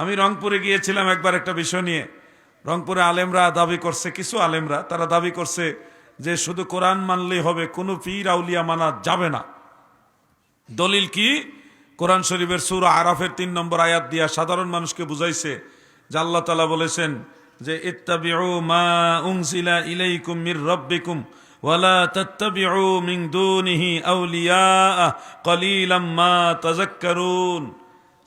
আমি রংপুরে গিয়েছিলাম একবার একটা বিষয় নিয়ে। রংপুরে আলেমরা দাবি করছে, কিছু আলেমরা তারা দাবি করছে যে শুধু কোরআন মানলেই হবে, কোনো পীর আউলিয়া মানা যাবে না। দলিল কি? কোরআন শরীফের সূরা আরাফের ৩ নম্বর আয়াত দিয়া সাধারণ মানুষকে বুঝাইছে যে আল্লাহ তাআলা বলেছেন যে ইত্তাবিউ মা উনজিলা ইলাইকুম মির রাব্বিকুম ওয়ালা তাত্তাবিউ মিন দুনিহি আউলিয়া কলিলাম মা তাযাক্কারুন।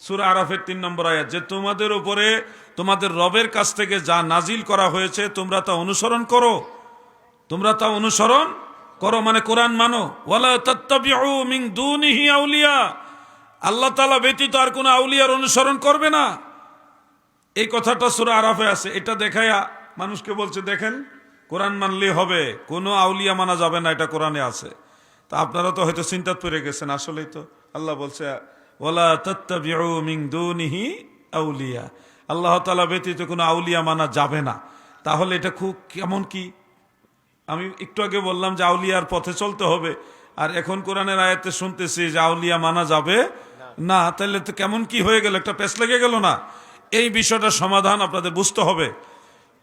সূরা আরাফের ৩ নম্বর আয়াত, যে তোমাদের উপরে তোমাদের রবের কাছ থেকে যা নাজিল করা হয়েছে তোমরা তা অনুসরণ করো, তোমরা তা অনুসরণ করো মানে কোরআন মানো। ওয়ালা তাত্তাবিউ মিন দুনিহি আউলিয়া, আল্লাহ তাআলা ব্যতীত আর কোনো আউলিয়ার অনুসরণ করবে না। এই কথাটা সূরা আরাফে আছে। এটা দেখায়া মানুষকে বলছে দেখেন কোরআন মানলেই হবে, কোনো আউলিয়া মানা যাবে না, এটা কোরআনে আছে। তা আপনারা তো হয়তো চিন্তাত পড়ে গেছেন, আসলেই তো আল্লাহ বলছে ওয়ালা তাত্তাবিউ মিন দুনিহি আউলিয়া, আল্লাহ তাআলা ব্যতীত কোনো আউলিয়া মানা যাবে না। তাহলে এটা খুব কেমন কি? আমি একটু আগে বললাম যে আউলিয়ার পথে চলতে হবে, আর এখন কোরআনের আয়াতে শুনতেছি যে আউলিয়া মানা যাবে না। তাহলে তো কেমন কি হয়ে গেল, একটা পেশ লেগে গেল না? এই বিষয়টার সমাধান আপনাদের বুঝতে হবে।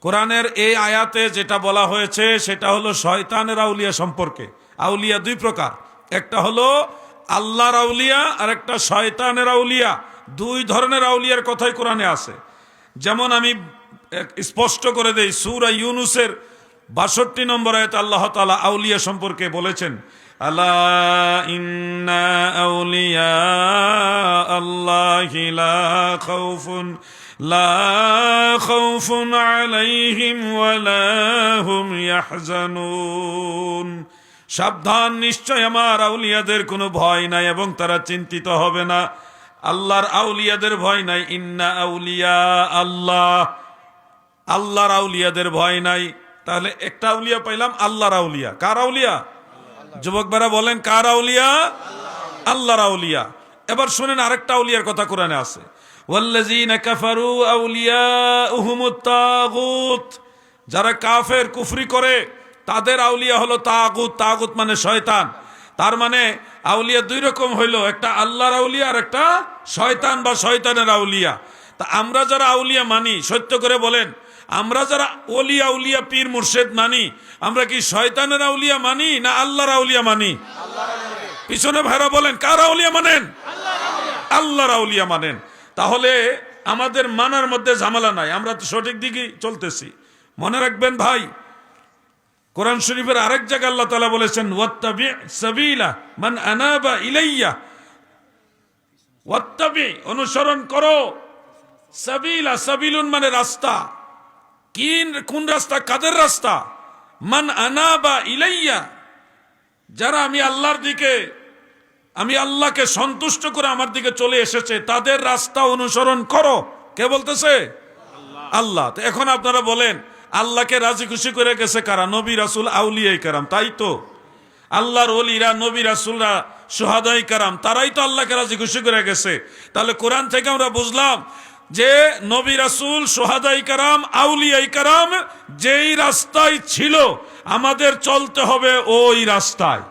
কোরআনের এই আয়াতে যেটা বলা হয়েছে সেটা হলো শয়তানের আউলিয়া সম্পর্কে। আউলিয়া দুই প্রকার, একটা হলো আল্লাহর আউলিয়া আর একটা শয়তানের আউলিয়া। দুই ধরনের আউলিয়ার কথাই কোরআনে আছে। যেমন আমি স্পষ্ট করে দেই, সূরা ইউনূসের ৬২ নম্বর আয়াতে আল্লাহ তাআলা আউলিয়া সম্পর্কে বলেছেন, আলা ইন্না আউলিয়া আল্লাহি লা খাউফুন আলাইহিম ওয়ালা হুম ইয়াহজানুন। সাবধান, নিশ্চয় আমার আউলিয়াদের কোনো ভয় নাই এবং তারা চিন্তিত হবে না। আল্লাহর আউলিয়াদের ভয় নাই। ইন্না আউলিয়া আল্লাহ, আল্লাহর আউলিয়াদের ভয় নাই। তাহলে একটা আউলিয়া পাইলাম, আল্লাহর আউলিয়া। কার আউলিয়া? যুবক ভাইরা বলেন কার আউলিয়া? আল্লাহর আউলিয়া। এবার শুনেন আরেকটা আউলিয়ার কথা কোরআনে আছে, ওয়াল্লাযীনা কাফারু আউলিয়াউহুমুত তাগুত। যারা কাফের কুফরি করে তাদের আউলিয়া হলো তাগুত। তাগুত মানে শয়তান। তার মানে আউলিয়া দুই রকম হইলো, একটা আল্লাহর আউলিয়া আর একটা শয়তান বা শয়তানের আউলিয়া। তা আমরা যারা আউলিয়া মানি, সত্য করে বলেন, আমরা যারা ওলি আউলিয়া পীর মুর্শেদ মানি, আমরা কি শয়তানের আউলিয়া মানি না আল্লাহর আউলিয়া মানি? পিছনে ভাইরা বলেন কার আউলিয়া মানেন? আল্লাহর আউলিয়া মানেন। তাহলে আমাদের মানার মধ্যে ঝামেলা নাই, আমরা তো সঠিক দিকে চলতেছি। মনে রাখবেন ভাই, কোরআন শরীফের আরেক জায়গায় আল্লাহ তাআলা বলেছেন ওয়াত্তাবি সাবিলা মান আনাবা ইলাইয়া। ওয়াত্তাবি অনুসরণ করো, সাবিলা, সাবিলুন মানে রাস্তা। কোন রাস্তা? কাদের রাস্তা? মান আনাবা ইলাইয়া, যারা আমি আল্লাহর দিকে, আমি আল্লাহকে সন্তুষ্ট করে আমার দিকে চলে এসেছে, তাদের রাস্তা অনুসরণ করো। কে বলতেছে? আল্লাহ। তো এখন আপনারা বলেন আল্লাহকে রাজি খুশি করে গেছে কারা? নবী রাসূল আউলিয়ায়ে কেরাম, তাই তো? আল্লাহর ওলিরা, নবী রাসূলরা, শুহাদায়ে কেরাম, তারাই তো আল্লাহকে রাজি খুশি করে গেছে। তাহলে কোরআন থেকে আমরা বুঝলাম যে নবী রাসূল, শুহাদায়ে কেরাম, আউলিয়ায়ে কেরাম যেই রাস্তায় ছিল আমাদের চলতে হবে ওই রাস্তায়।